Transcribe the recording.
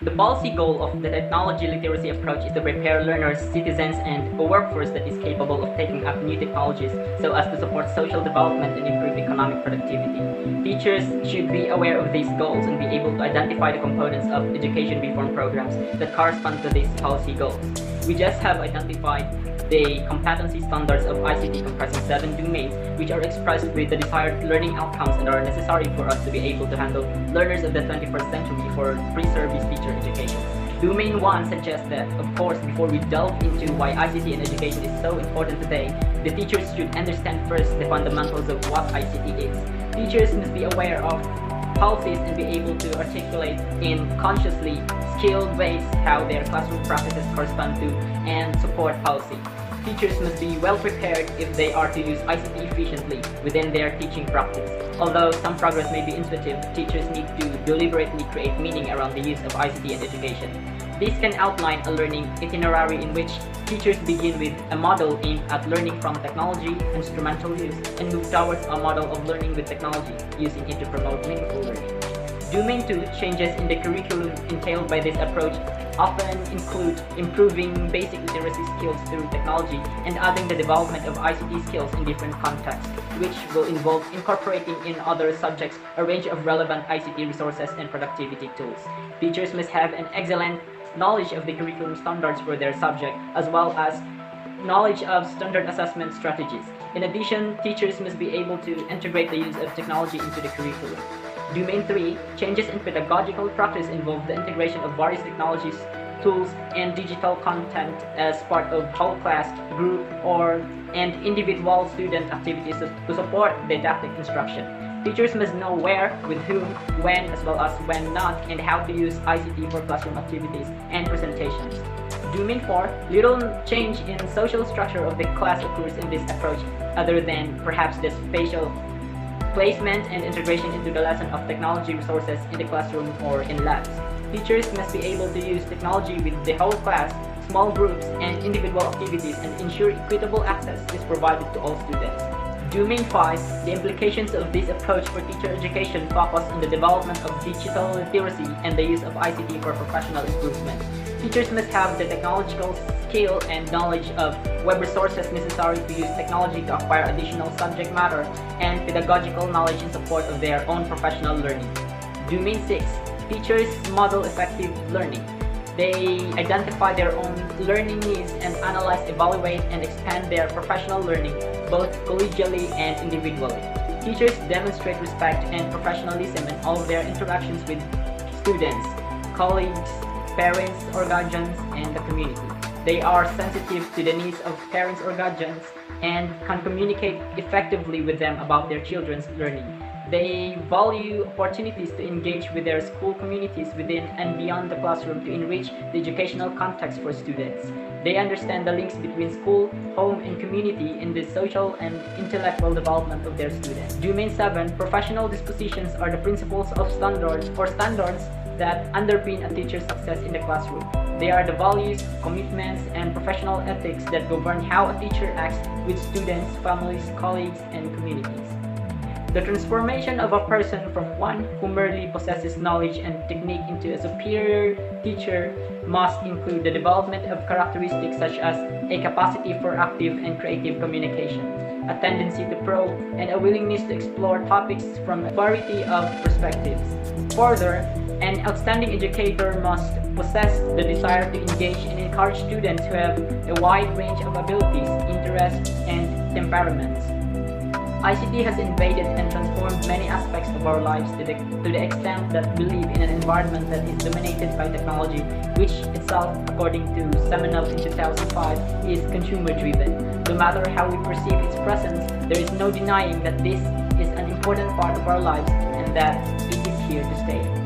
The policy goal of the technology literacy approach is to prepare learners, citizens, and a workforce that is capable of taking up new technologies so as to support social development and improve economic productivity. Teachers should be aware of these goals and be able to identify the components of education reform programs that correspond to these policy goals. We just have identified the competency standards of ICT comprising 7 domains, which are expressed with the desired learning outcomes and are necessary for us to be able to handle learners of the 21st century for pre-service teacher education. Domain 1 suggests that, of course, before we delve into why ICT in education is so important today, the teachers should understand first the fundamentals of what ICT is. Teachers must be aware of policies and be able to articulate in consciously skilled ways how their classroom practices correspond to and support policy. Teachers must be well prepared if they are to use ICT efficiently within their teaching practice. Although some progress may be intuitive, teachers need to deliberately create meaning around the use of ICT in education. This can outline a learning itinerary in which teachers begin with a model aimed at learning from technology, instrumental use, and move towards a model of learning with technology, using it to promote meaningful learning. Domain 2 changes in the curriculum entailed by this approach often include improving basic literacy skills through technology and adding the development of ICT skills in different contexts, which will involve incorporating in other subjects a range of relevant ICT resources and productivity tools. Teachers must have an excellent knowledge of the curriculum standards for their subject, as well as knowledge of standard assessment strategies. In addition, teachers must be able to integrate the use of technology into the curriculum. Domain 3, changes in pedagogical practice involve the integration of various technologies, tools, and digital content as part of whole class, group, and individual student activities to support didactic instruction. Teachers must know where, with whom, when, as well as when not, and how to use ICT for classroom activities and presentations. Domain 4, little change in social structure of the class occurs in this approach, other than perhaps the spatial placement and integration into the lesson of technology resources in the classroom or in labs. Teachers must be able to use technology with the whole class, small groups, and individual activities and ensure equitable access is provided to all students. Domain 5, the implications of this approach for teacher education focus on the development of digital literacy and the use of ICT for professional improvement. Teachers must have the technological skill and knowledge of web resources necessary to use technology to acquire additional subject matter and pedagogical knowledge in support of their own professional learning. Domain 6, teachers model effective learning. They identify their own learning needs and analyze, evaluate, and expand their professional learning, both collegially and individually. Teachers demonstrate respect and professionalism in all of their interactions with students, colleagues, parents or guardians, and the community. They are sensitive to the needs of parents or guardians and can communicate effectively with them about their children's learning. They value opportunities to engage with their school communities within and beyond the classroom to enrich the educational context for students. They understand the links between school, home, and community in the social and intellectual development of their students. Domain 7, professional dispositions are the principles of standards that underpin a teacher's success in the classroom. They are the values, commitments, and professional ethics that govern how a teacher acts with students, families, colleagues, and communities. The transformation of a person from one who merely possesses knowledge and technique into a superior teacher must include the development of characteristics such as a capacity for active and creative communication, a tendency to probe, and a willingness to explore topics from a variety of perspectives. Further, an outstanding educator must possess the desire to engage and encourage students who have a wide range of abilities, interests, and temperaments. ICT has invaded and transformed many aspects of our lives to the extent that we live in an environment that is dominated by technology, which itself, according to Seminole in 2005, is consumer-driven. No matter how we perceive its presence, there is no denying that this is an important part of our lives and that it is here to stay.